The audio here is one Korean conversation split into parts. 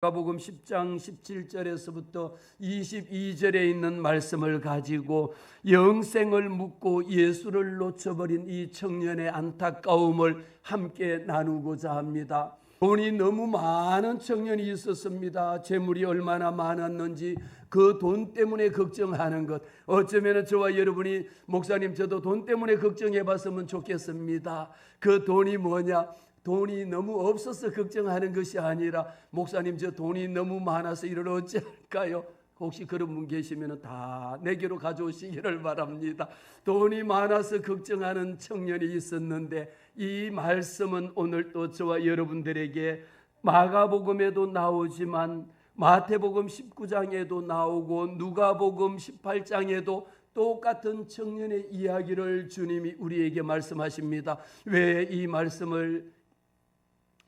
누가복음 10장 17절에서부터 22절에 있는 말씀을 가지고 영생을 묻고 예수를 놓쳐버린 이 청년의 안타까움을 함께 나누고자 합니다. 돈이 너무 많은 청년이 있었습니다. 재물이 얼마나 많았는지 그 돈 때문에 걱정하는 것, 어쩌면 저와 여러분이 목사님 저도 돈 때문에 걱정해 봤으면 좋겠습니다. 그 돈이 뭐냐? 돈이 너무 없어서 걱정하는 것이 아니라 목사님 저 돈이 너무 많아서 이를 어찌할까요? 혹시 그런 분 계시면 다 내게로 가져오시기를 바랍니다. 돈이 많아서 걱정하는 청년이 있었는데 이 말씀은 오늘 또 저와 여러분들에게 마가복음에도 나오지만 마태복음 19장에도 나오고 누가복음 18장에도 똑같은 청년의 이야기를 주님이 우리에게 말씀하십니다. 왜 이 말씀을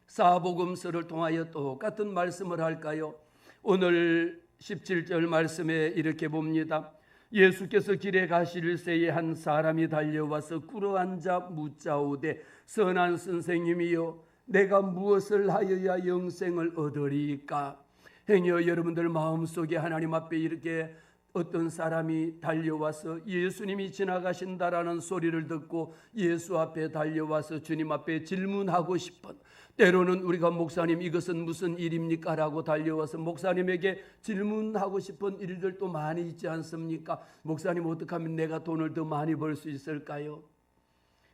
사복음서를 통하여 똑같은 말씀을 할까요? 오늘 17절 말씀에 이렇게 봅니다. 예수께서 길에 가실 새에 한 사람이 달려와서 꿇어앉아 묻자오되 선한 선생님이여 내가 무엇을 하여야 영생을 얻으리까? 행여 여러분들 마음속에 하나님 앞에 이렇게 어떤 사람이 달려와서 예수님이 지나가신다라는 소리를 듣고 예수 앞에 달려와서 주님 앞에 질문하고 싶은, 때로는 우리가 목사님 이것은 무슨 일입니까? 라고 달려와서 목사님에게 질문하고 싶은 일들도 많이 있지 않습니까? 목사님 어떻게 하면 내가 돈을 더 많이 벌 수 있을까요?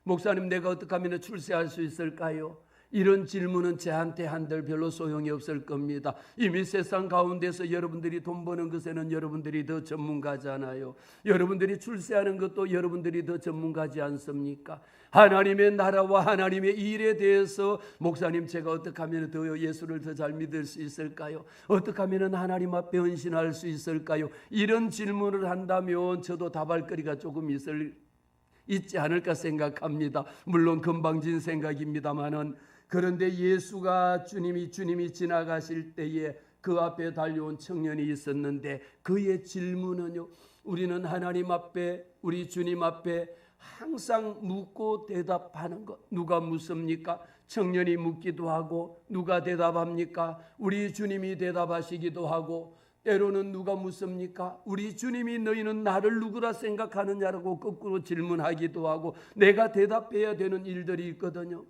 목사님 내가 어떻게 하면 출세할 수 있을까요? 이런 질문은 저한테 한들 별로 소용이 없을 겁니다. 이미 세상 가운데서 여러분들이 돈 버는 것에는 여러분들이 더 전문가잖아요. 여러분들이 출세하는 것도 여러분들이 더 전문가지 않습니까? 하나님의 나라와 하나님의 일에 대해서 목사님 제가 어떻게 하면 더 예수를 더 잘 믿을 수 있을까요? 어떻게 하면 하나님 앞에 헌신할 수 있을까요? 이런 질문을 한다면 저도 답할 거리가 조금 있지 않을까 생각합니다. 물론 건방진 생각입니다만은, 그런데 예수가 주님이 지나가실 때에 그 앞에 달려온 청년이 있었는데 그의 질문은요, 우리는 하나님 앞에 우리 주님 앞에 항상 묻고 대답하는 것. 누가 묻습니까? 청년이 묻기도 하고 누가 대답합니까? 우리 주님이 대답하시기도 하고, 때로는 누가 묻습니까? 우리 주님이 너희는 나를 누구라 생각하느냐라고 거꾸로 질문하기도 하고 내가 대답해야 되는 일들이 있거든요.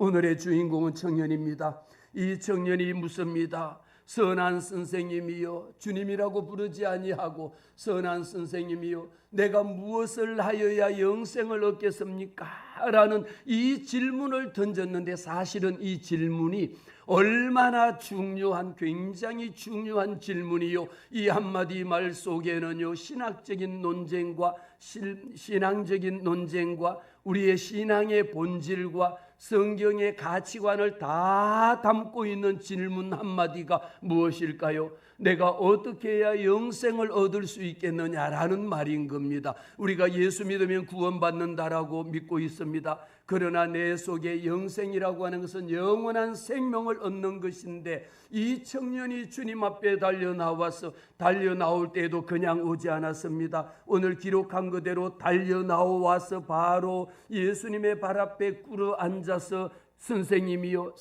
오늘의 주인공은 청년입니다. 이 청년이 묻습니다. 선한 선생님이여, 주님이라고 부르지 아니하고 선한 선생님이여 내가 무엇을 하여야 영생을 얻겠습니까? 라는 이 질문을 던졌는데, 사실은 이 질문이 얼마나 중요한, 굉장히 중요한 질문이요, 이 한마디 말 속에는요 신학적인 논쟁과 신앙적인 논쟁과 우리의 신앙의 본질과 성경의 가치관을 다 담고 있는 질문 한마디가 무엇일까요? 내가 어떻게 해야 영생을 얻을 수 있겠느냐라는 말인 겁니다. 우리가 예수 믿으면 구원받는다라고 믿고 있습니다. 그러나 내 속에 영생이라고 하는 것은 영원한 생명을 얻는 것인데, 이 청년이 주님 앞에 달려나올 때에도 그냥 오지 않았습니다. 오늘 기록한 그대로 달려나와서 바로 예수님의 발 앞에 꿇어 앉아서 선생님이요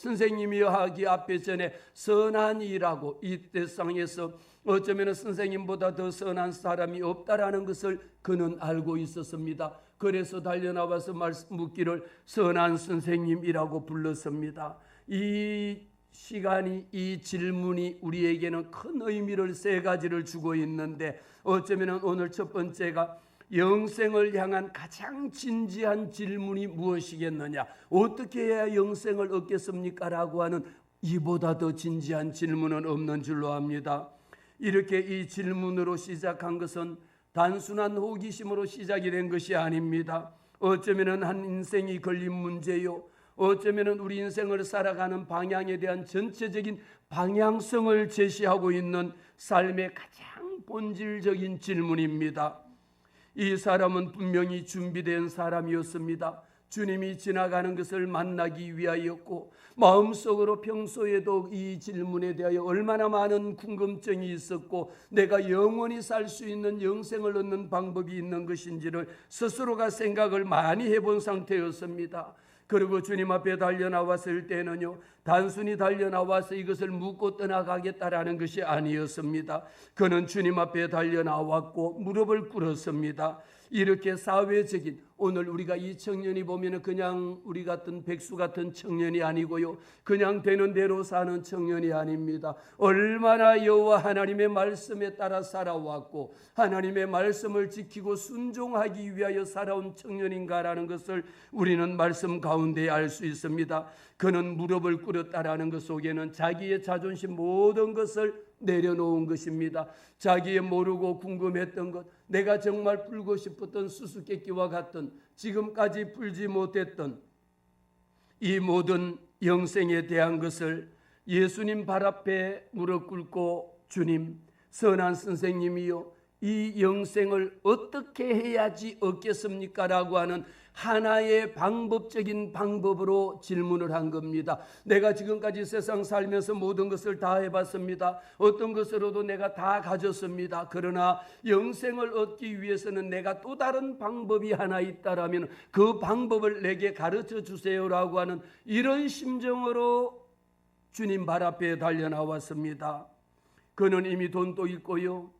하기 앞에 전에 선한 이라고, 이 세상에서 어쩌면 선생님보다 더 선한 사람이 없다라는 것을 그는 알고 있었습니다. 그래서 달려나와서 묻기를 선한 선생님이라고 불렀습니다. 이 시간이, 이 질문이 우리에게는 큰 의미를 세 가지를 주고 있는데, 어쩌면 오늘 첫 번째가 영생을 향한 가장 진지한 질문이 무엇이겠느냐, 어떻게 해야 영생을 얻겠습니까? 라고 하는 이보다 더 진지한 질문은 없는 줄로 압니다. 이렇게 이 질문으로 시작한 것은 단순한 호기심으로 시작이 된 것이 아닙니다. 어쩌면 한 인생이 걸린 문제요, 어쩌면 우리 인생을 살아가는 방향에 대한 전체적인 방향성을 제시하고 있는 삶의 가장 본질적인 질문입니다. 이 사람은 분명히 준비된 사람이었습니다. 주님이 지나가는 것을 만나기 위하였고, 마음속으로 평소에도 이 질문에 대하여 얼마나 많은 궁금증이 있었고, 내가 영원히 살 수 있는 영생을 얻는 방법이 있는 것인지를 스스로가 생각을 많이 해본 상태였습니다. 그리고 주님 앞에 달려나왔을 때는요, 단순히 달려나와서 이것을 묻고 떠나가겠다라는 것이 아니었습니다. 그는 주님 앞에 달려나왔고 무릎을 꿇었습니다. 이렇게 사회적인, 오늘 우리가 이 청년이 보면 그냥 우리 같은 백수 같은 청년이 아니고요, 그냥 되는 대로 사는 청년이 아닙니다. 얼마나 여호와 하나님의 말씀에 따라 살아왔고 하나님의 말씀을 지키고 순종하기 위하여 살아온 청년인가라는 것을 우리는 말씀 가운데 알 수 있습니다. 그는 무릎을 꿇었다라는 것 속에는 자기의 자존심 모든 것을 내려놓은 것입니다. 자기의 모르고 궁금했던 것, 내가 정말 풀고 싶었던 수수께끼와 같던, 지금까지 풀지 못했던 이 모든 영생에 대한 것을 예수님 발 앞에 무릎 꿇고, 주님, 선한 선생님이요, 이 영생을 어떻게 해야지 얻겠습니까? 라고 하는 하나의 방법적인 방법으로 질문을 한 겁니다. 내가 지금까지 세상 살면서 모든 것을 다 해봤습니다. 어떤 것으로도 내가 다 가졌습니다. 그러나 영생을 얻기 위해서는 내가 또 다른 방법이 하나 있다라면 그 방법을 내게 가르쳐 주세요라고 하는 이런 심정으로 주님 발 앞에 달려나왔습니다. 그는 이미 돈도 있고요,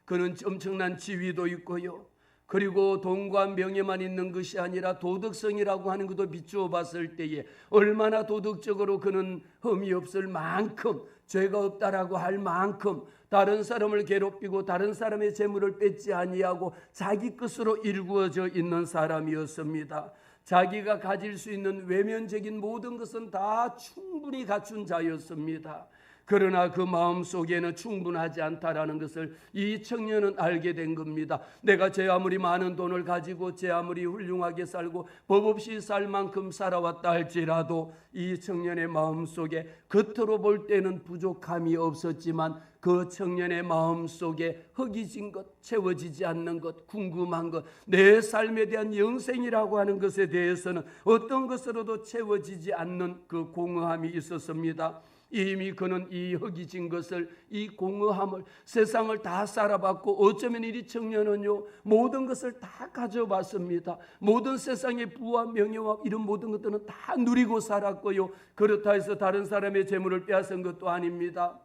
그는 엄청난 지위도 있고요, 그리고 돈과 명예만 있는 것이 아니라 도덕성이라고 하는 것도 비추어 봤을 때에 얼마나 도덕적으로 그는 흠이 없을 만큼, 죄가 없다라고 할 만큼 다른 사람을 괴롭히고 다른 사람의 재물을 뺏지 아니하고 자기 것으로 일구어져 있는 사람이었습니다. 자기가 가질 수 있는 외면적인 모든 것은 다 충분히 갖춘 자였습니다. 그러나 그 마음속에는 충분하지 않다라는 것을 이 청년은 알게 된 겁니다. 내가 제 아무리 많은 돈을 가지고 제 아무리 훌륭하게 살고 법 없이 살 만큼 살아왔다 할지라도 이 청년의 마음속에 겉으로 볼 때는 부족함이 없었지만 그 청년의 마음속에 허기진 것, 채워지지 않는 것, 궁금한 것, 내 삶에 대한 영생이라고 하는 것에 대해서는 어떤 것으로도 채워지지 않는 그 공허함이 있었습니다. 이미 그는 이 허기진 것을, 이 공허함을, 세상을 다 살아봤고 어쩌면 이 청년은요 모든 것을 다 가져봤습니다. 모든 세상의 부와 명예와 이런 모든 것들은 다 누리고 살았고요, 그렇다 해서 다른 사람의 재물을 빼앗은 것도 아닙니다.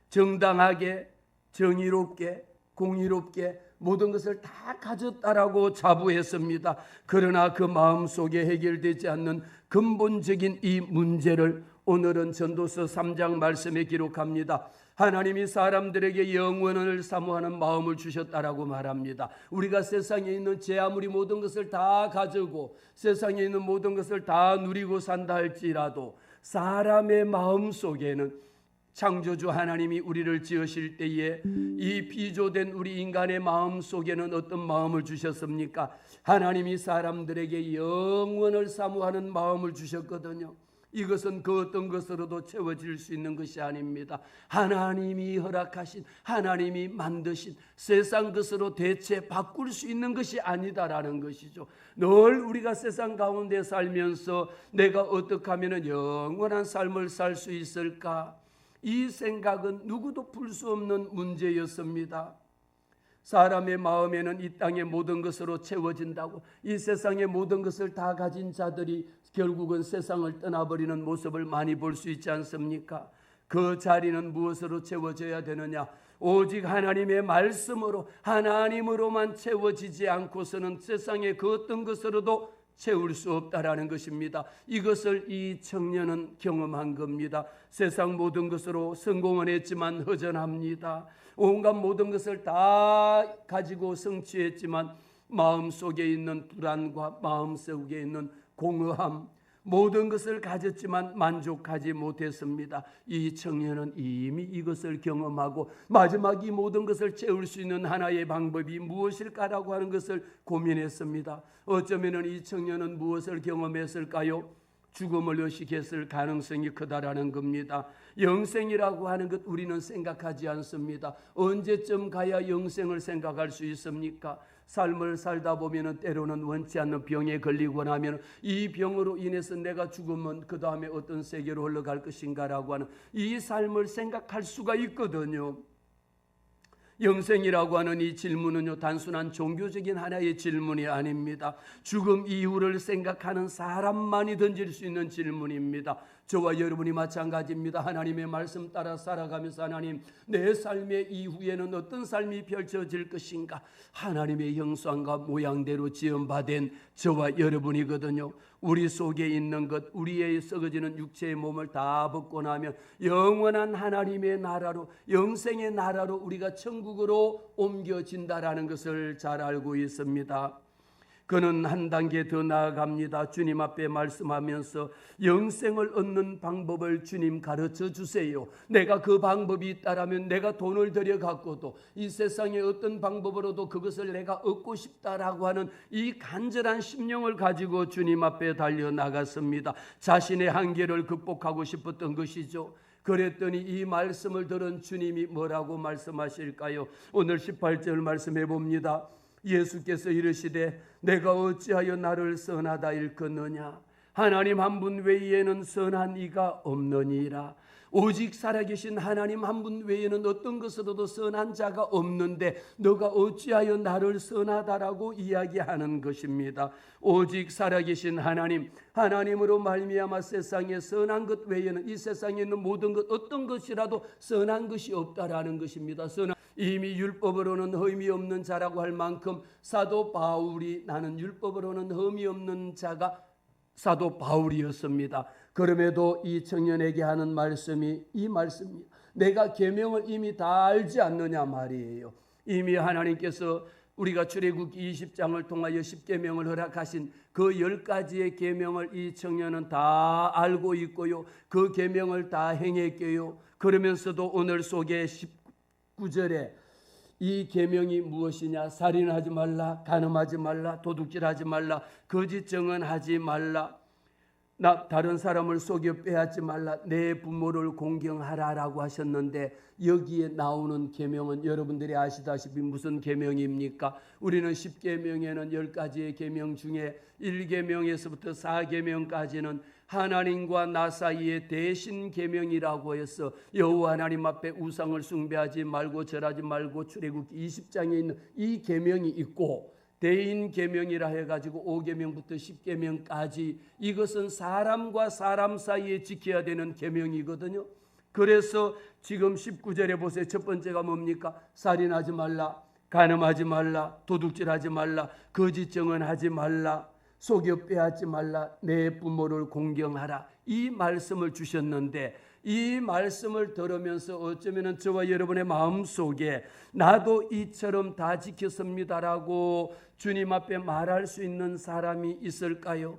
정당하게, 정의롭게, 공의롭게 모든 것을 다 가졌다라고 자부했습니다. 그러나 그 마음속에 해결되지 않는 근본적인 이 문제를 오늘은 전도서 3장 말씀에 기록합니다. 하나님이 사람들에게 영원을 사모하는 마음을 주셨다라고 말합니다. 우리가 세상에 있는 제 아무리 모든 것을 다 가지고 세상에 있는 모든 것을 다 누리고 산다 할지라도 사람의 마음 속에는 창조주 하나님이 우리를 지으실 때에 이 비조된 우리 인간의 마음 속에는 어떤 마음을 주셨습니까? 하나님이 사람들에게 영원을 사모하는 마음을 주셨거든요. 이것은 그 어떤 것으로도 채워질 수 있는 것이 아닙니다. 하나님이 허락하신, 하나님이 만드신 세상 것으로 대체 바꿀 수 있는 것이 아니다라는 것이죠. 늘 우리가 세상 가운데 살면서 내가 어떻게 하면 영원한 삶을 살 수 있을까? 이 생각은 누구도 풀 수 없는 문제였습니다. 사람의 마음에는 이 땅의 모든 것으로 채워진다고, 이 세상의 모든 것을 다 가진 자들이 결국은 세상을 떠나버리는 모습을 많이 볼 수 있지 않습니까? 그 자리는 무엇으로 채워져야 되느냐? 오직 하나님의 말씀으로, 하나님으로만 채워지지 않고서는 세상의 그 어떤 것으로도 채울 수 없다라는 것입니다. 이것을 이 청년은 경험한 겁니다. 세상 모든 것으로 성공은 했지만 허전합니다. 온갖 모든 것을 다 가지고 성취했지만 마음속에 있는 불안과 마음속에 있는 공허함, 모든 것을 가졌지만 만족하지 못했습니다. 이 청년은 이미 이것을 경험하고 마지막 이 모든 것을 채울 수 있는 하나의 방법이 무엇일까라고 하는 것을 고민했습니다. 어쩌면 이 청년은 무엇을 경험했을까요? 죽음을 의식했을 가능성이 크다라는 겁니다. 영생이라고 하는 것 우리는 생각하지 않습니다. 언제쯤 가야 영생을 생각할 수 있습니까? 삶을 살다 보면 때로는 원치 않는 병에 걸리고 나면 이 병으로 인해서 내가 죽으면 그 다음에 어떤 세계로 흘러갈 것인가라고 하는 이 삶을 생각할 수가 있거든요. 영생이라고 하는 이 질문은요, 단순한 종교적인 하나의 질문이 아닙니다. 죽음 이후를 생각하는 사람만이 던질 수 있는 질문입니다. 저와 여러분이 마찬가지입니다. 하나님의 말씀 따라 살아가면서 하나님, 내 삶의 이후에는 어떤 삶이 펼쳐질 것인가, 하나님의 형상과 모양대로 지음받은 저와 여러분이거든요. 우리 속에 있는 것, 우리의 썩어지는 육체의 몸을 다 벗고 나면 영원한 하나님의 나라로, 영생의 나라로 우리가 천국으로 옮겨진다라는 것을 잘 알고 있습니다. 그는 한 단계 더 나아갑니다. 주님 앞에 말씀하면서 영생을 얻는 방법을 주님 가르쳐 주세요. 내가 그 방법이 있다라면 내가 돈을 들여 갖고도 이 세상의 어떤 방법으로도 그것을 내가 얻고 싶다라고 하는 이 간절한 심령을 가지고 주님 앞에 달려나갔습니다. 자신의 한계를 극복하고 싶었던 것이죠. 그랬더니 이 말씀을 들은 주님이 뭐라고 말씀하실까요? 오늘 18절 말씀해 봅니다. 예수께서 이르시되 내가 어찌하여 나를 선하다 일컫느냐? 하나님 한 분 외에는 선한 이가 없느니라. 오직 살아계신 하나님 한 분 외에는 어떤 것으로도 선한 자가 없는데 너가 어찌하여 나를 선하다라고 이야기하는 것입니다. 오직 살아계신 하나님으로 말미암아 세상에 선한 것 외에는 이 세상에 있는 모든 것 어떤 것이라도 선한 것이 없다라는 것입니다. 이미 율법으로는 흠이 없는 자라고 할 만큼 사도 바울이 나는 율법으로는 흠이 없는 자가 사도 바울이었습니다. 그럼에도 이 청년에게 하는 말씀이 이 말씀입니다. 내가 계명을 이미 다 알지 않느냐 말이에요. 이미 하나님께서 우리가 출애굽기 20장을 통하여 10계명을 허락하신 그 10가지의 계명을 이 청년은 다 알고 있고요. 그 계명을 다 행했고요. 그러면서도 오늘 속에 19절에 이 계명이 무엇이냐? 살인하지 말라, 간음하지 말라, 도둑질하지 말라, 거짓 증언하지 말라, 다른 사람을 속여 빼앗지 말라, 내 부모를 공경하라라고 하셨는데 여기에 나오는 계명은 여러분들이 아시다시피 무슨 계명입니까? 우리는 10계명에는 10가지의 계명 중에 1계명에서부터 4계명까지는 하나님과 나 사이의 대신 계명이라고 해서 여호와 하나님 앞에 우상을 숭배하지 말고 절하지 말고 출애굽기 20장에 있는 이 계명이 있고, 대인 계명이라 해가지고 5계명부터 10계명까지 이것은 사람과 사람 사이에 지켜야 되는 계명이거든요. 그래서 지금 19절에 보세요. 첫 번째가 뭡니까? 살인하지 말라, 간음하지 말라, 도둑질하지 말라, 거짓 증언하지 말라, 속여 빼앗지 말라, 내 부모를 공경하라. 이 말씀을 주셨는데 이 말씀을 들으면서 어쩌면 저와 여러분의 마음속에 나도 이처럼 다 지켰습니다라고 주님 앞에 말할 수 있는 사람이 있을까요?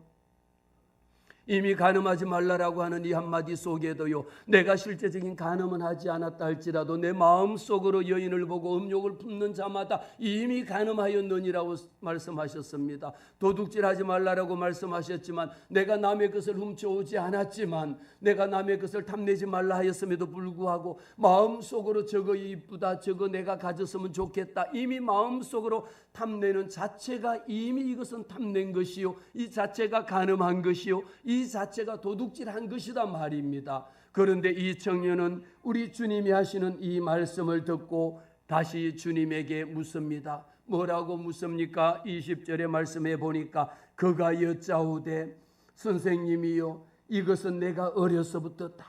이미 간음하지 말라라고 하는 이 한마디 속에도요, 내가 실제적인 간음은 하지 않았다 할지라도 내 마음속으로 여인을 보고 음욕을 품는 자마다 이미 간음하였느니라고 말씀하셨습니다. 도둑질하지 말라라고 말씀하셨지만 내가 남의 것을 훔쳐오지 않았지만 내가 남의 것을 탐내지 말라 하였음에도 불구하고 마음속으로 저거 이쁘다, 저거 내가 가졌으면 좋겠다, 이미 마음속으로 탐내는 자체가 이미 이것은 탐낸 것이요, 이 자체가 간음한 것이요, 이 자체가 도둑질한 것이다 말입니다. 그런데 이 청년은 우리 주님이 하시는 이 말씀을 듣고 다시 주님에게 묻습니다. 뭐라고 묻습니까? 20절의 말씀에 보니까 그가 여짜오되 선생님이요, 이것은 내가 어려서부터 다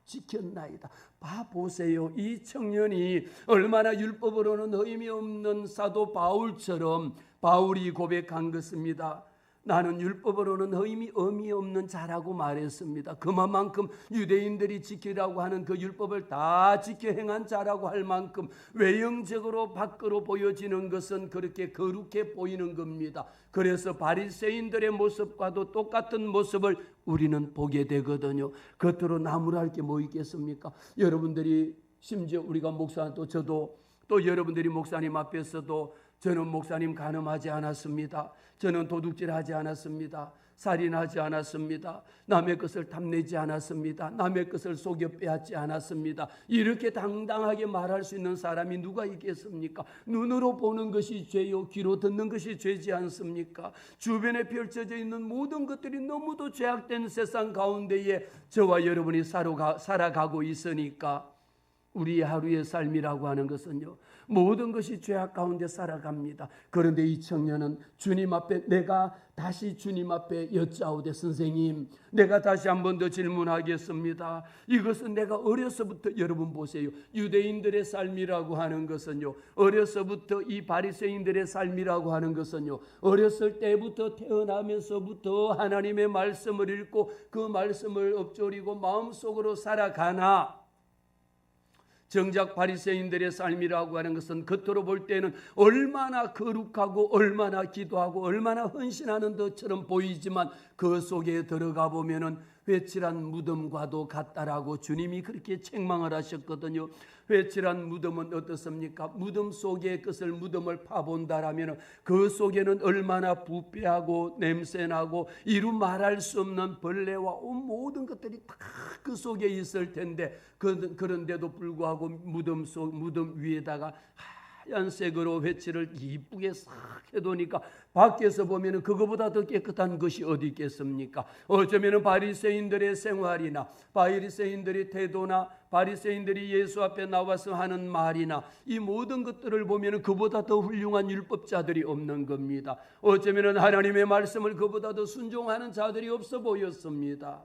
지켰나이다. 보세요. 이 청년이 얼마나 율법으로는 의미 없는 사도 바울처럼 바울이 고백한 것입니다. 나는 율법으로는 의미 없는 자라고 말했습니다. 그만큼 유대인들이 지키라고 하는 그 율법을 다 지켜 행한 자라고 할 만큼 외형적으로 밖으로 보여지는 것은 그렇게 거룩해 보이는 겁니다. 그래서 바리새인들의 모습과도 똑같은 모습을 우리는 보게 되거든요. 겉으로 나무랄 게 뭐 있겠습니까? 여러분들이 심지어 우리가 목사 또 저도 또 여러분들이 목사님 앞에서도 저는 목사님 간음하지 않았습니다. 저는 도둑질하지 않았습니다. 살인하지 않았습니다. 남의 것을 탐내지 않았습니다. 남의 것을 속여 빼앗지 않았습니다. 이렇게 당당하게 말할 수 있는 사람이 누가 있겠습니까? 눈으로 보는 것이 죄요, 귀로 듣는 것이 죄지 않습니까? 주변에 펼쳐져 있는 모든 것들이 너무도 죄악된 세상 가운데에 저와 여러분이 살아가고 있으니까 우리 하루의 삶이라고 하는 것은요, 모든 것이 죄악 가운데 살아갑니다. 그런데 이 청년은 주님 앞에, 내가 다시 주님 앞에 여짜오되, 선생님, 내가 다시 한 번 더 질문하겠습니다. 이것은 내가 어려서부터, 여러분 보세요, 유대인들의 삶이라고 하는 것은요, 어려서부터 이 바리새인들의 삶이라고 하는 것은요, 어렸을 때부터 태어나면서부터 하나님의 말씀을 읽고 그 말씀을 엎조리고 마음속으로 살아가나, 정작 바리새인들의 삶이라고 하는 것은 겉으로 볼 때는 얼마나 거룩하고 얼마나 기도하고 얼마나 헌신하는 것처럼 보이지만 그 속에 들어가 보면은 회칠한 무덤과도 같다라고 주님이 그렇게 책망을 하셨거든요. 회칠한 무덤은 어떻습니까? 무덤 속의 것을, 무덤을 파본다라면 그 속에는 얼마나 부패하고 냄새나고 이루 말할 수 없는 벌레와 온 모든 것들이 다 그 속에 있을 텐데, 그런데도 불구하고 무덤 위에다가 하얀색으로 회칠을 이쁘게 싹 해두니까 밖에서 보면 그거보다 더 깨끗한 것이 어디 있겠습니까? 어쩌면 바리새인들의 생활이나 바리새인들의 태도나 바리새인들이 예수 앞에 나와서 하는 말이나 이 모든 것들을 보면 그보다 더 훌륭한 율법자들이 없는 겁니다. 어쩌면 하나님의 말씀을 그보다 더 순종하는 자들이 없어 보였습니다.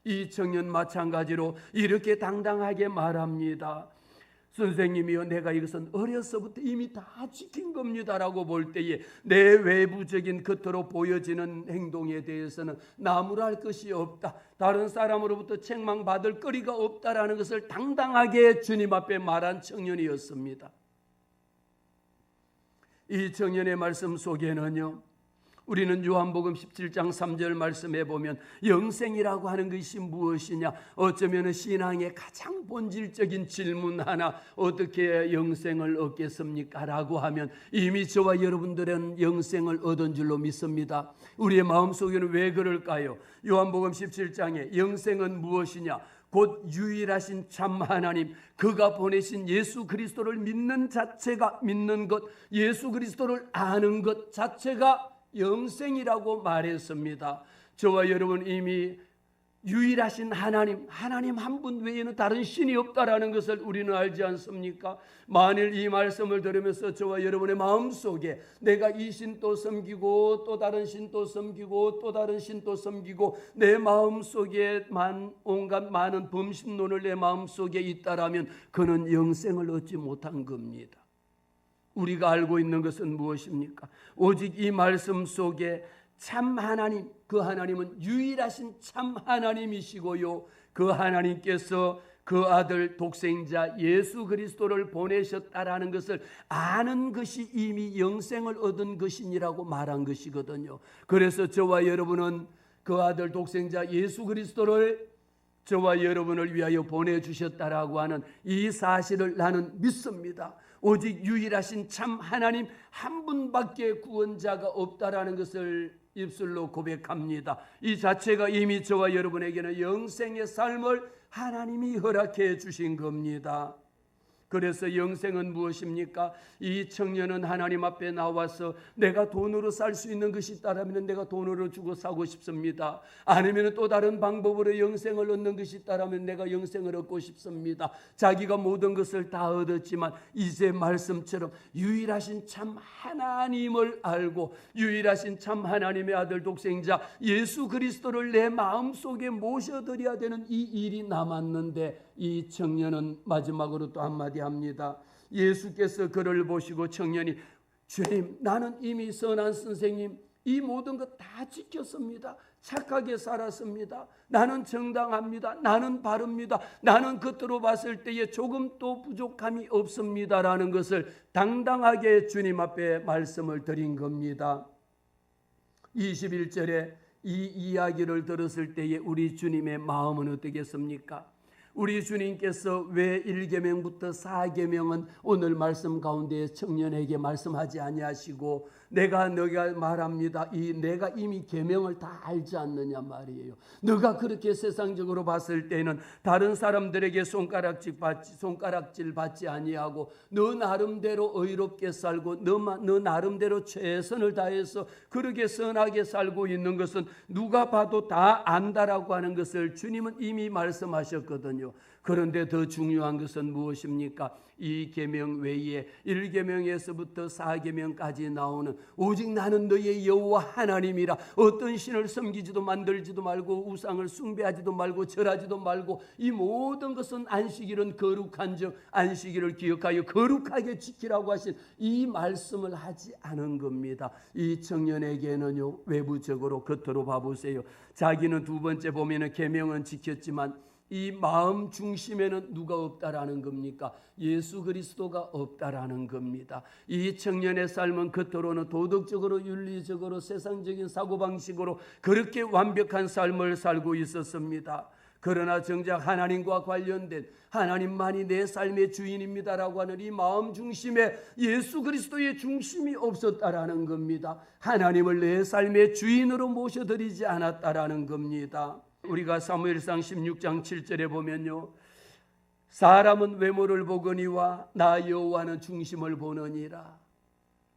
이 청년 마찬가지로 이렇게 당당하게 말합니다. 선생님이요, 내가 이것은 어려서부터 이미 다 지킨 겁니다라고 볼 때에 내 외부적인 겉으로 보여지는 행동에 대해서는 나무랄 것이 없다, 다른 사람으로부터 책망받을 거리가 없다라는 것을 당당하게 주님 앞에 말한 청년이었습니다. 이 청년의 말씀 속에는요, 우리는 요한복음 17장 3절 말씀에 보면 영생이라고 하는 것이 무엇이냐, 어쩌면 신앙의 가장 본질적인 질문 하나, 어떻게 영생을 얻겠습니까? 라고 하면 이미 저와 여러분들은 영생을 얻은 줄로 믿습니다. 우리의 마음속에는 왜 그럴까요? 요한복음 17장에 영생은 무엇이냐, 곧 유일하신 참 하나님, 그가 보내신 예수 그리스도를 믿는 자체가, 믿는 것, 예수 그리스도를 아는 것 자체가 영생이라고 말했습니다. 저와 여러분 이미 유일하신 하나님 한 분 외에는 다른 신이 없다라는 것을 우리는 알지 않습니까? 만일 이 말씀을 들으면서 저와 여러분의 마음속에 내가 이 신도 섬기고 또 다른 신도 섬기고 또 다른 신도 섬기고 내 마음속에 온갖 많은 범신론을 내 마음속에 있다라면 그는 영생을 얻지 못한 겁니다. 우리가 알고 있는 것은 무엇입니까? 오직 이 말씀 속에 참 하나님, 그 하나님은 유일하신 참 하나님이시고요, 그 하나님께서 그 아들 독생자 예수 그리스도를 보내셨다라는 것을 아는 것이 이미 영생을 얻은 것이니라고 말한 것이거든요. 그래서 저와 여러분은 그 아들 독생자 예수 그리스도를 저와 여러분을 위하여 보내주셨다라고 하는 이 사실을 나는 믿습니다. 오직 유일하신 참 하나님 한 분밖에 구원자가 없다라는 것을 입술로 고백합니다. 이 자체가 이미 저와 여러분에게는 영생의 삶을 하나님이 허락해 주신 겁니다. 그래서 영생은 무엇입니까? 이 청년은 하나님 앞에 나와서 내가 돈으로 살 수 있는 것이 있다면 내가 돈으로 주고 사고 싶습니다. 아니면 또 다른 방법으로 영생을 얻는 것이 있다면 내가 영생을 얻고 싶습니다. 자기가 모든 것을 다 얻었지만 이제 말씀처럼 유일하신 참 하나님을 알고 유일하신 참 하나님의 아들 독생자 예수 그리스도를 내 마음속에 모셔드려야 되는 이 일이 남았는데, 이 청년은 마지막으로 또 한마디 합니다. 예수께서 그를 보시고 청년이, 주님, 나는 이미 선한 선생님 이 모든 것 다 지켰습니다. 착하게 살았습니다. 나는 정당합니다. 나는 바릅니다. 나는 겉으로 봤을 때에 조금도 부족함이 없습니다라는 것을 당당하게 주님 앞에 말씀을 드린 겁니다. 21절에 이 이야기를 들었을 때에 우리 주님의 마음은 어떻겠습니까? 우리 주님께서 왜 1계명부터 4계명은 오늘 말씀 가운데 청년에게 말씀하지 아니하시고 내가 말합니다. 내가 이미 계명을 다 알지 않느냐 말이에요. 너가 그렇게 세상적으로 봤을 때는 다른 사람들에게 손가락질 받지 아니하고 너 나름대로 의롭게 살고 너 나름대로 최선을 다해서 그렇게 선하게 살고 있는 것은 누가 봐도 다 안다라고 하는 것을 주님은 이미 말씀하셨거든요. 그런데 더 중요한 것은 무엇입니까? 이 계명 외에 1계명에서부터 4계명까지 나오는 오직 나는 너의 여호와 하나님이라, 어떤 신을 섬기지도 만들지도 말고 우상을 숭배하지도 말고 절하지도 말고, 이 모든 것은 안식일은 거룩한 즉 안식일을 기억하여 거룩하게 지키라고 하신 이 말씀을 하지 않은 겁니다. 이 청년에게는요, 외부적으로 겉으로 봐보세요. 자기는 두 번째 보면은 계명은 지켰지만 이 마음 중심에는 누가 없다라는 겁니까? 예수 그리스도가 없다라는 겁니다. 이 청년의 삶은 겉으로는 도덕적으로 윤리적으로 세상적인 사고방식으로 그렇게 완벽한 삶을 살고 있었습니다. 그러나 정작 하나님과 관련된 하나님만이 내 삶의 주인입니다라고 하는 이 마음 중심에 예수 그리스도의 중심이 없었다라는 겁니다. 하나님을 내 삶의 주인으로 모셔드리지 않았다라는 겁니다. 우리가 사무엘상 16장 7절에 보면요, 사람은 외모를 보거니와 나 여호와는 중심을 보느니라.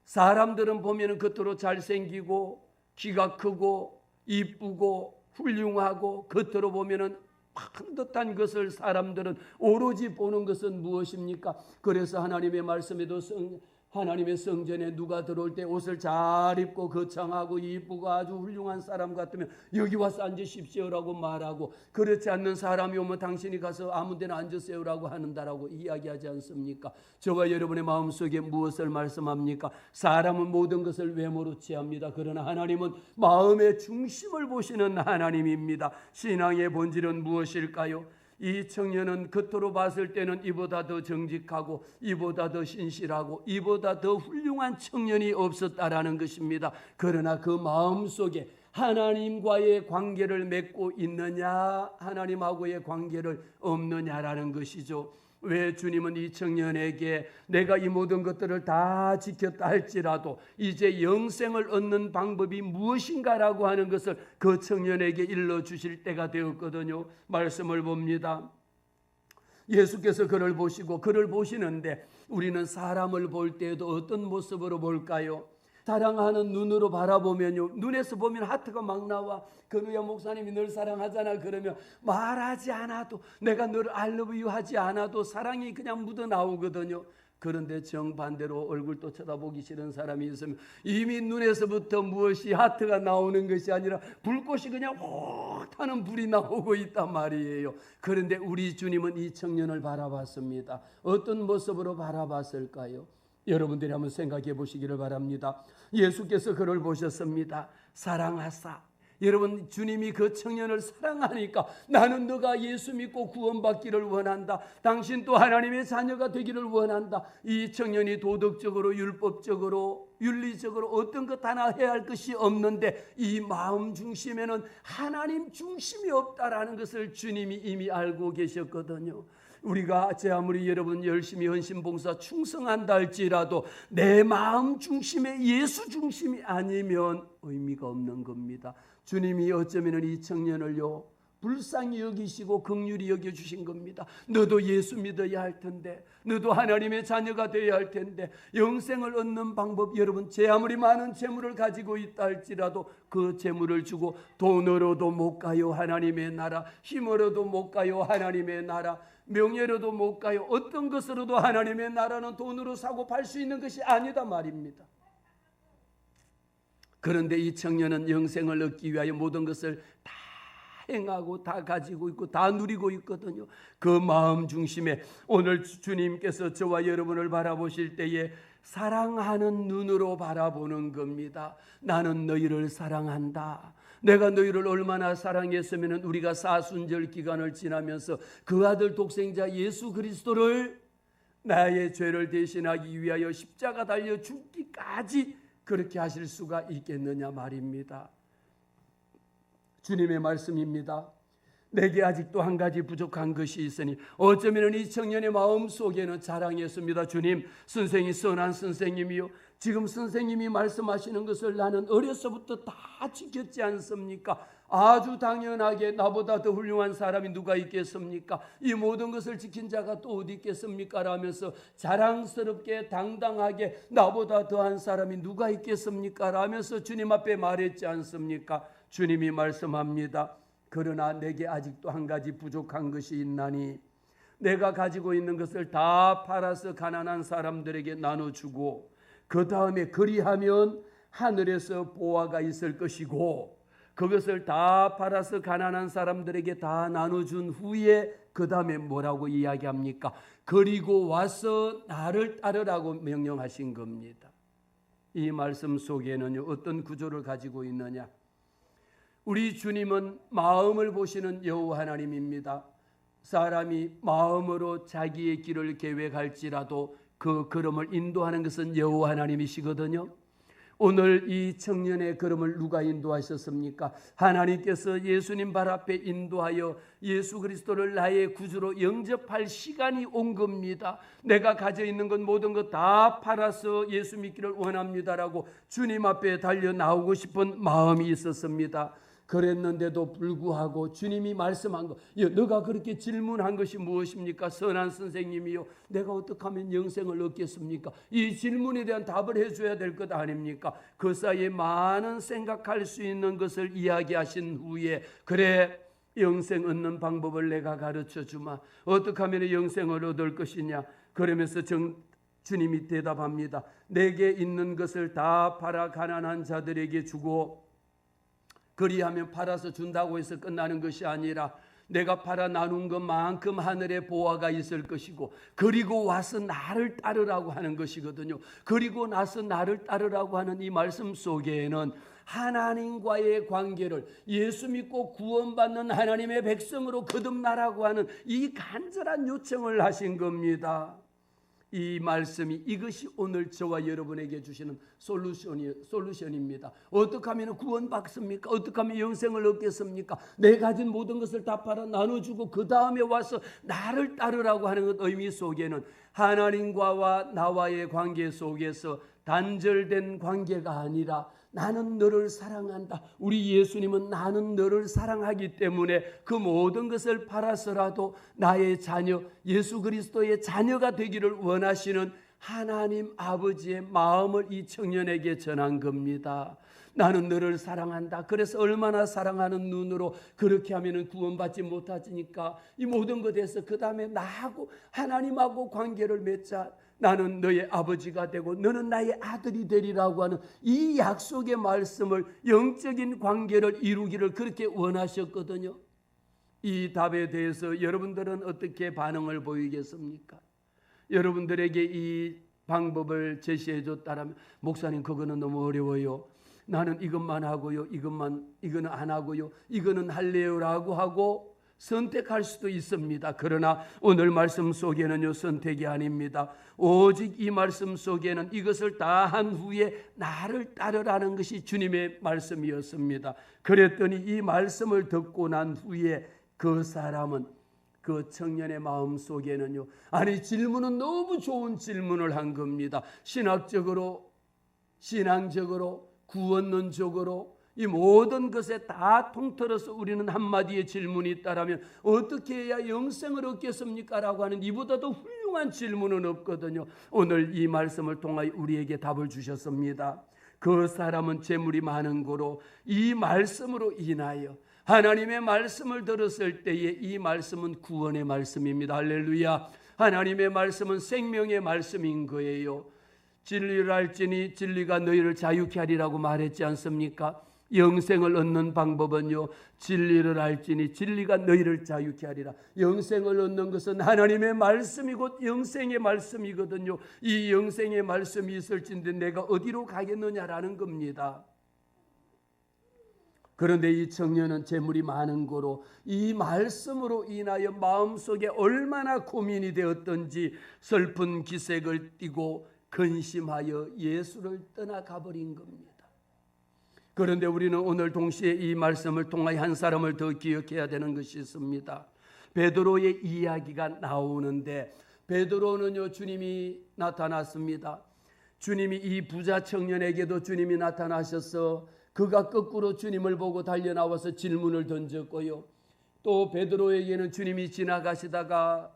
사람들은 보면 겉으로 잘생기고 키가 크고 이쁘고 훌륭하고 겉으로 보면은 반듯한 것을 사람들은 오로지 보는 것은 무엇입니까? 그래서 하나님의 말씀에도 하나님의 성전에 누가 들어올 때 옷을 잘 입고 거창하고 이쁘고 아주 훌륭한 사람 같으면 여기 와서 앉으십시오라고 말하고, 그렇지 않는 사람이 오면 당신이 가서 아무 데나 앉으세요라고 하는다라고 이야기하지 않습니까? 저와 여러분의 마음속에 무엇을 말씀합니까? 사람은 모든 것을 외모로 취합니다. 그러나 하나님은 마음의 중심을 보시는 하나님입니다. 신앙의 본질은 무엇일까요? 이 청년은 겉으로 봤을 때는 이보다 더 정직하고 이보다 더 신실하고 이보다 더 훌륭한 청년이 없었다라는 것입니다. 그러나 그 마음속에 하나님과의 관계를 맺고 있느냐, 하나님하고의 관계를 없느냐라는 것이죠. 왜 주님은 이 청년에게 내가 이 모든 것들을 다 지켰다 할지라도 이제 영생을 얻는 방법이 무엇인가라고 하는 것을 그 청년에게 일러주실 때가 되었거든요. 말씀을 봅니다. 예수께서 그를 보시고, 그를 보시는데 우리는 사람을 볼 때에도 어떤 모습으로 볼까요? 사랑하는 눈으로 바라보면요, 눈에서 보면 하트가 막 나와. 건우야 목사님이 널 사랑하잖아 그러면 말하지 않아도, 내가 너를 I love you 하지 않아도 사랑이 그냥 묻어나오거든요. 그런데 정반대로 얼굴도 쳐다보기 싫은 사람이 있으면 이미 눈에서부터 무엇이 하트가 나오는 것이 아니라 불꽃이 그냥 확 타는 불이 나오고 있단 말이에요. 그런데 우리 주님은 이 청년을 바라봤습니다. 어떤 모습으로 바라봤을까요? 여러분들이 한번 생각해 보시기를 바랍니다. 예수께서 그를 보셨습니다. 사랑하사. 여러분, 주님이 그 청년을 사랑하니까 나는 너가 예수 믿고 구원받기를 원한다. 당신 또 하나님의 자녀가 되기를 원한다. 이 청년이 도덕적으로 율법적으로 윤리적으로 어떤 것 하나 해야 할 것이 없는데 이 마음 중심에는 하나님 중심이 없다라는 것을 주님이 이미 알고 계셨거든요. 우리가 제 아무리 여러분 열심히 헌신봉사 충성한다 할지라도 내 마음 중심에 예수 중심이 아니면 의미가 없는 겁니다. 주님이 어쩌면 이 청년을요 불쌍히 여기시고 긍휼히 여겨주신 겁니다. 너도 예수 믿어야 할 텐데, 너도 하나님의 자녀가 되어야 할 텐데, 영생을 얻는 방법, 여러분 제 아무리 많은 재물을 가지고 있다 할지라도 그 재물을 주고 돈으로도 못 가요 하나님의 나라, 힘으로도 못 가요 하나님의 나라, 명예로도 못 가요. 어떤 것으로도 하나님의 나라는 돈으로 사고 팔 수 있는 것이 아니다 말입니다. 그런데 이 청년은 영생을 얻기 위하여 모든 것을 다 행하고 다 가지고 있고 다 누리고 있거든요. 그 마음 중심에 오늘 주님께서 저와 여러분을 바라보실 때에 사랑하는 눈으로 바라보는 겁니다. 나는 너희를 사랑한다. 내가 너희를 얼마나 사랑했으면 우리가 사순절 기간을 지나면서 그 아들 독생자 예수 그리스도를 나의 죄를 대신하기 위하여 십자가 달려 죽기까지 그렇게 하실 수가 있겠느냐 말입니다. 주님의 말씀입니다. 내게 아직도 한 가지 부족한 것이 있으니 어쩌면 이 청년의 마음 속에는 자랑했습니다. 주님, 선생이 선한 선생님이요, 지금 선생님이 말씀하시는 것을 나는 어려서부터 다 지켰지 않습니까? 아주 당연하게 나보다 더 훌륭한 사람이 누가 있겠습니까? 이 모든 것을 지킨 자가 또 어디 있겠습니까? 라면서 자랑스럽게 당당하게 나보다 더한 사람이 누가 있겠습니까? 라면서 주님 앞에 말했지 않습니까? 주님이 말씀합니다. 그러나 내게 아직도 한 가지 부족한 것이 있나니 내가 가지고 있는 것을 다 팔아서 가난한 사람들에게 나눠주고 그 다음에 그리하면 하늘에서 보화가 있을 것이고 그것을 다 팔아서 가난한 사람들에게 다 나눠준 후에 그 다음에 뭐라고 이야기합니까? 그리고 와서 나를 따르라고 명령하신 겁니다. 이 말씀 속에는요, 어떤 구조를 가지고 있느냐? 우리 주님은 마음을 보시는 여호와 하나님입니다. 사람이 마음으로 자기의 길을 계획할지라도 그 걸음을 인도하는 것은 여호와 하나님이시거든요. 오늘 이 청년의 걸음을 누가 인도하셨습니까? 하나님께서 예수님 발 앞에 인도하여 예수 그리스도를 나의 구주로 영접할 시간이 온 겁니다. 내가 가져 있는 것 모든 것 다 팔아서 예수 믿기를 원합니다라고 주님 앞에 달려 나오고 싶은 마음이 있었습니다. 그랬는데도 불구하고 주님이 말씀한 것, 너가 그렇게 질문한 것이 무엇입니까? 선한 선생님이요, 내가 어떻게 하면 영생을 얻겠습니까? 이 질문에 대한 답을 해줘야 될 것 아닙니까? 그 사이에 많은 생각할 수 있는 것을 이야기하신 후에 그래, 영생 얻는 방법을 내가 가르쳐주마. 어떻게 하면 영생을 얻을 것이냐? 그러면서 주님이 대답합니다. 내게 있는 것을 다 팔아 가난한 자들에게 주고 그리하면 팔아서 준다고 해서 끝나는 것이 아니라 내가 팔아 나눈 것만큼 하늘에 보화가 있을 것이고 그리고 와서 나를 따르라고 하는 것이거든요. 그리고 나서 나를 따르라고 하는 이 말씀 속에는 하나님과의 관계를 예수 믿고 구원받는 하나님의 백성으로 거듭나라고 하는 이 간절한 요청을 하신 겁니다. 이 말씀이 이것이 오늘 저와 여러분에게 주시는 솔루션입니다. 어떻게 하면 구원받습니까? 어떻게 하면 영생을 얻겠습니까? 내 가진 모든 것을 다 팔아 나눠주고 그 다음에 와서 나를 따르라고 하는 것 의미 속에는 하나님과 나와의 관계 속에서 단절된 관계가 아니라 나는 너를 사랑한다. 우리 예수님은 나는 너를 사랑하기 때문에 그 모든 것을 팔아서라도 나의 자녀, 예수 그리스도의 자녀가 되기를 원하시는 하나님 아버지의 마음을 이 청년에게 전한 겁니다. 나는 너를 사랑한다. 그래서 얼마나 사랑하는 눈으로 그렇게 하면 구원받지 못하니까 이 모든 것에서 그 다음에 나하고 하나님하고 관계를 맺자. 나는 너의 아버지가 되고 너는 나의 아들이 되리라고 하는 이 약속의 말씀을 영적인 관계를 이루기를 그렇게 원하셨거든요. 이 답에 대해서 여러분들은 어떻게 반응을 보이겠습니까? 여러분들에게 이 방법을 제시해 줬다면 목사님 그거는 너무 어려워요. 나는 이것만 하고요. 이거는 안 하고요. 이거는 할래요라고 하고 선택할 수도 있습니다. 그러나 오늘 말씀 속에는요, 선택이 아닙니다. 오직 이 말씀 속에는 이것을 다 한 후에 나를 따르라는 것이 주님의 말씀이었습니다. 그랬더니 이 말씀을 듣고 난 후에 그 사람은, 그 청년의 마음 속에는요, 아니 질문은 너무 좋은 질문을 한 겁니다. 신학적으로, 신앙적으로, 구원론적으로 이 모든 것에 다 통틀어서 우리는 한마디의 질문이 있다라면 어떻게 해야 영생을 얻겠습니까? 라고 하는 이보다도 훌륭한 질문은 없거든요. 오늘 이 말씀을 통하여 우리에게 답을 주셨습니다. 그 사람은 재물이 많은 고로 이 말씀으로 인하여 하나님의 말씀을 들었을 때에 이 말씀은 구원의 말씀입니다. 할렐루야. 하나님의 말씀은 생명의 말씀인 거예요. 진리를 알지니 진리가 너희를 자유케 하리라고 말했지 않습니까? 영생을 얻는 방법은요, 진리를 알지니 진리가 너희를 자유케 하리라. 영생을 얻는 것은 하나님의 말씀이 곧 영생의 말씀이거든요. 이 영생의 말씀이 있을진데 내가 어디로 가겠느냐라는 겁니다. 그런데 이 청년은 재물이 많은 고로 이 말씀으로 인하여 마음속에 얼마나 고민이 되었던지 슬픈 기색을 띠고 근심하여 예수를 떠나가 버린 겁니다. 그런데 우리는 오늘 동시에 이 말씀을 통하여 한 사람을 더 기억해야 되는 것이 있습니다. 베드로의 이야기가 나오는데 베드로는요, 주님이 나타났습니다. 주님이 이 부자 청년에게도 주님이 나타나셔서 그가 거꾸로 주님을 보고 달려나와서 질문을 던졌고요. 또 베드로에게는 주님이 지나가시다가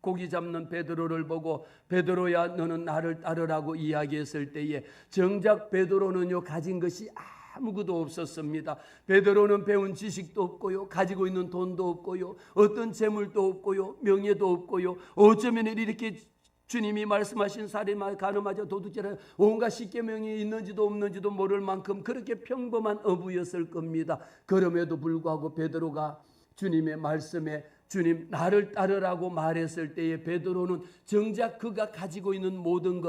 고기 잡는 베드로를 보고 베드로야 너는 나를 따르라고 이야기했을 때에 정작 베드로는요 가진 것이 아무것도 없었습니다. 베드로는 배운 지식도 없고요, 가지고 있는 돈도 없고요, 어떤 재물도 없고요, 명예도 없고요. 어쩌면 이렇게 주님이 말씀하신 살인마, 간음하자, 도둑질하자, 온갖 십계명이 있는지도 없는지도 모를 만큼 그렇게 평범한 어부였을 겁니다. 그럼에도 불구하고 베드로가 주님의 말씀에 주님 나를 따르라고 말했을 때에 베드로는 정작 그가 가지고 있는 모든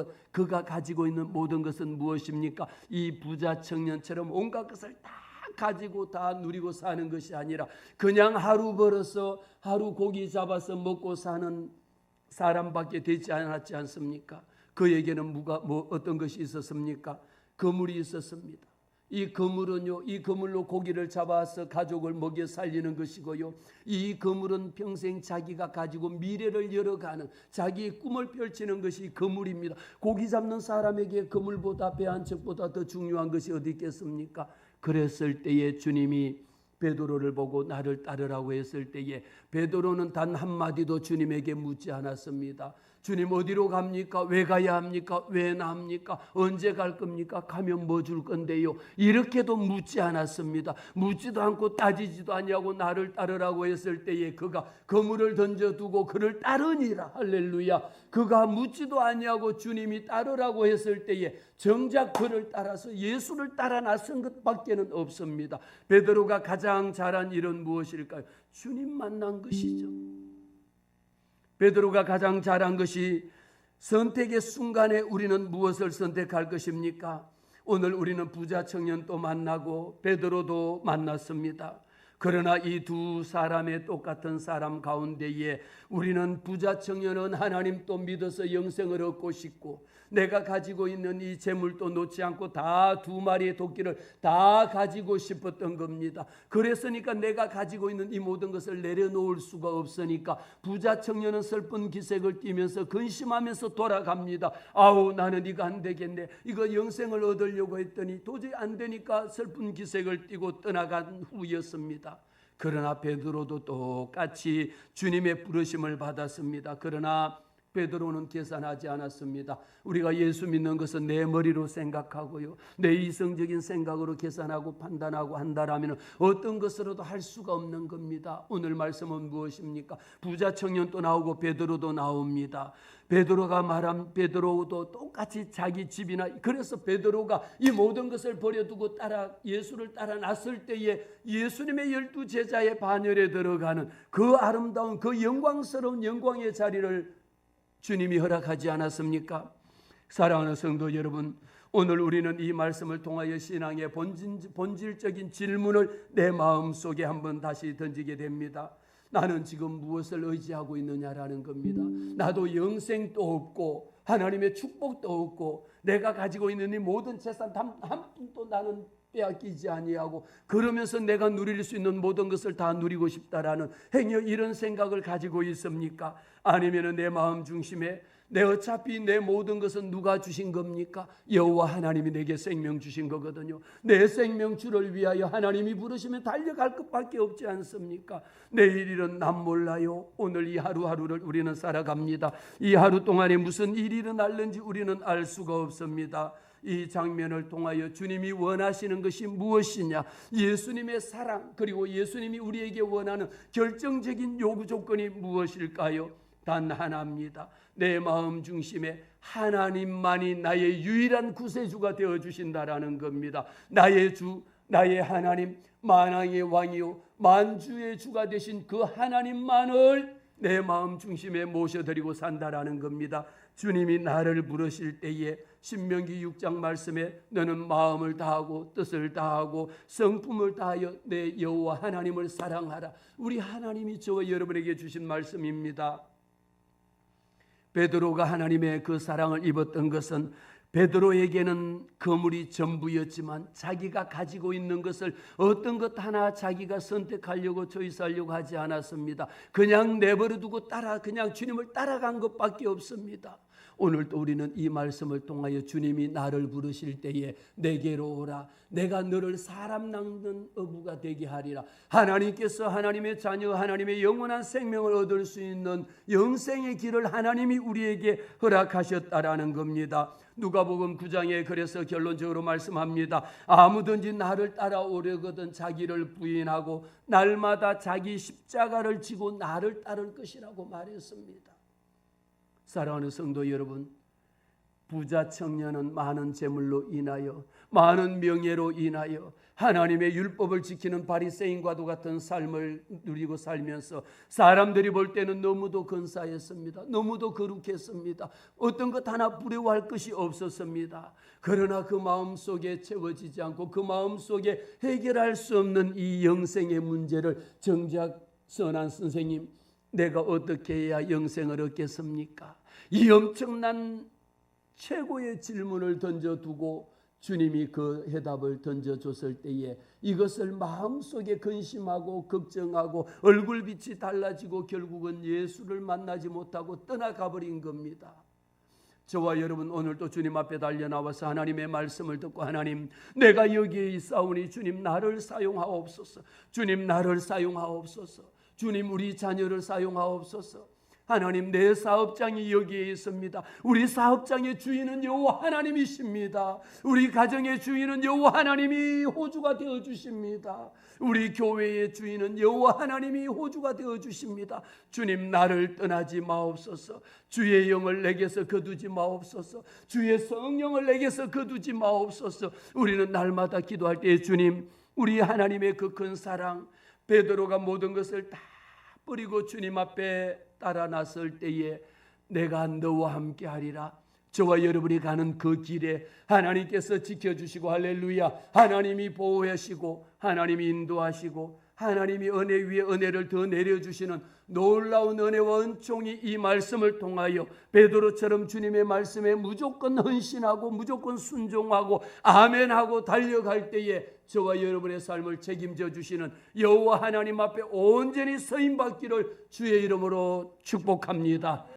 것은 무엇입니까? 이 부자 청년처럼 온갖 것을 다 가지고 다 누리고 사는 것이 아니라 그냥 하루 벌어서 하루 고기 잡아서 먹고 사는 사람밖에 되지 않았지 않습니까? 그에게는 어떤 것이 있었습니까? 그물이 있었습니다. 이 그물은요, 이 그물로 고기를 잡아서 가족을 먹여 살리는 것이고요, 이 그물은 평생 자기가 가지고 미래를 열어가는 자기의 꿈을 펼치는 것이 그물입니다. 고기 잡는 사람에게 그물보다 배 한 척보다 더 중요한 것이 어디 있겠습니까? 그랬을 때에 주님이 베드로를 보고 나를 따르라고 했을 때에 베드로는 단 한마디도 주님에게 묻지 않았습니다. 주님 어디로 갑니까? 왜 가야 합니까? 왜 나합니까? 언제 갈 겁니까? 가면 뭐 줄 건데요? 이렇게도 묻지 않았습니다. 묻지도 않고 따지지도 아니하고 나를 따르라고 했을 때에 그가 그물을 던져두고 그를 따르니라. 할렐루야. 그가 묻지도 아니하고 주님이 따르라고 했을 때에 정작 그를 따라서 예수를 따라 나선 것밖에는 없습니다. 베드로가 가장 잘한 일은 무엇일까요? 주님 만난 것이죠. 베드로가 가장 잘한 것이 선택의 순간에 우리는 무엇을 선택할 것입니까? 오늘 우리는 부자 청년도 만나고 베드로도 만났습니다. 그러나 이 두 사람의 똑같은 사람 가운데에 우리는 부자 청년은 하나님 또 믿어서 영생을 얻고 싶고 내가 가지고 있는 이 재물도 놓지 않고 다 두 마리의 도끼를 다 가지고 싶었던 겁니다. 그랬으니까 내가 가지고 있는 이 모든 것을 내려놓을 수가 없으니까 부자 청년은 슬픈 기색을 띠면서 근심하면서 돌아갑니다. 아우 나는 이거 안 되겠네. 이거 영생을 얻으려고 했더니 도저히 안 되니까 슬픈 기색을 띠고 떠나간 후였습니다. 그러나 베드로도 똑같이 주님의 부르심을 받았습니다. 그러나 베드로는 계산하지 않았습니다. 우리가 예수 믿는 것은 내 머리로 생각하고요, 내 이성적인 생각으로 계산하고 판단하고 한다라면 어떤 것으로도 할 수가 없는 겁니다. 오늘 말씀은 무엇입니까? 부자 청년도 나오고 베드로도 나옵니다. 베드로가 말한 베드로도 똑같이 자기 집이나 그래서 베드로가 이 모든 것을 버려두고 예수를 따라 났을 때에 예수님의 12 제자의 반열에 들어가는 그 아름다운 그 영광스러운 영광의 자리를 주님이 허락하지 않았습니까? 사랑하는 성도 여러분, 오늘 우리는 이 말씀을 통하여 신앙의 본질적인 질문을 내 마음속에 한번 다시 던지게 됩니다. 나는 지금 무엇을 의지하고 있느냐라는 겁니다. 나도 영생도 없고 하나님의 축복도 없고 내가 가지고 있는 이 모든 재산 한 푼도 나는 빼앗기지 아니하고 그러면서 내가 누릴 수 있는 모든 것을 다 누리고 싶다라는 행여 이런 생각을 가지고 있습니까? 아니면 내 마음 중심에 어차피 내 모든 것은 누가 주신 겁니까? 여호와 하나님이 내게 생명 주신 거거든요. 내 생명주를 위하여 하나님이 부르시면 달려갈 것밖에 없지 않습니까? 내일 일은 난 몰라요. 오늘 이 하루하루를 우리는 살아갑니다. 이 하루 동안에 무슨 일이 일어날는지 우리는 알 수가 없습니다. 이 장면을 통하여 주님이 원하시는 것이 무엇이냐, 예수님의 사랑 그리고 예수님이 우리에게 원하는 결정적인 요구 조건이 무엇일까요? 단 하나입니다. 내 마음 중심에 하나님만이 나의 유일한 구세주가 되어주신다라는 겁니다. 나의 주, 나의 하나님, 만왕의 왕이요 만주의 주가 되신 그 하나님만을 내 마음 중심에 모셔드리고 산다라는 겁니다. 주님이 나를 부르실 때에 신명기 6장 말씀에 너는 마음을 다하고 뜻을 다하고 성품을 다하여 내 여호와 하나님을 사랑하라. 우리 하나님이 저와 여러분에게 주신 말씀입니다. 베드로가 하나님의 그 사랑을 입었던 것은 베드로에게는 그물이 전부였지만 자기가 가지고 있는 것을 어떤 것 하나 자기가 선택하려고 초이스하려고 하지 않았습니다. 그냥 내버려두고 그냥 주님을 따라간 것밖에 없습니다. 오늘도 우리는 이 말씀을 통하여 주님이 나를 부르실 때에 내게로 오라, 내가 너를 사람 낚는 어부가 되게 하리라. 하나님께서 하나님의 자녀, 하나님의 영원한 생명을 얻을 수 있는 영생의 길을 하나님이 우리에게 허락하셨다라는 겁니다. 누가복음 9장에 그래서 결론적으로 말씀합니다. 아무든지 나를 따라오려거든 자기를 부인하고 날마다 자기 십자가를 지고 나를 따를 것이라고 말했습니다. 사랑하는 성도 여러분, 부자 청년은 많은 재물로 인하여, 많은 명예로 인하여 하나님의 율법을 지키는 바리새인과도 같은 삶을 누리고 살면서 사람들이 볼 때는 너무도 근사했습니다. 너무도 거룩했습니다. 어떤 것 하나 부러워할 것이 없었습니다. 그러나 그 마음속에 채워지지 않고 그 마음속에 해결할 수 없는 이 영생의 문제를 정작 선한 선생님, 내가 어떻게 해야 영생을 얻겠습니까? 이 엄청난 최고의 질문을 던져두고 주님이 그 해답을 던져줬을 때에 이것을 마음속에 근심하고 걱정하고 얼굴빛이 달라지고 결국은 예수를 만나지 못하고 떠나가버린 겁니다. 저와 여러분 오늘도 주님 앞에 달려나와서 하나님의 말씀을 듣고, 하나님 내가 여기에 있사오니 주님 나를 사용하옵소서, 주님 나를 사용하옵소서, 주님 우리 자녀를 사용하옵소서. 하나님 내 사업장이 여기에 있습니다. 우리 사업장의 주인은 여호와 하나님이십니다. 우리 가정의 주인은 여호와 하나님이 호주가 되어 주십니다. 우리 교회의 주인은 여호와 하나님이 호주가 되어 주십니다. 주님 나를 떠나지 마옵소서. 주의 영을 내게서 거두지 마옵소서. 주의 성령을 내게서 거두지 마옵소서. 우리는 날마다 기도할 때 주님, 우리 하나님의 그 큰 사랑, 베드로가 모든 것을 다 버리고 주님 앞에 따라 나설 때에 내가 너와 함께 하리라. 저와 여러분이 가는 그 길에 하나님께서 지켜주시고, 할렐루야, 하나님이 보호하시고 하나님이 인도하시고 하나님이 은혜 위에 은혜를 더 내려주시는 놀라운 은혜와 은총이 이 말씀을 통하여 베드로처럼 주님의 말씀에 무조건 헌신하고 무조건 순종하고 아멘하고 달려갈 때에 저와 여러분의 삶을 책임져 주시는 여호와 하나님 앞에 온전히 서임받기를 주의 이름으로 축복합니다.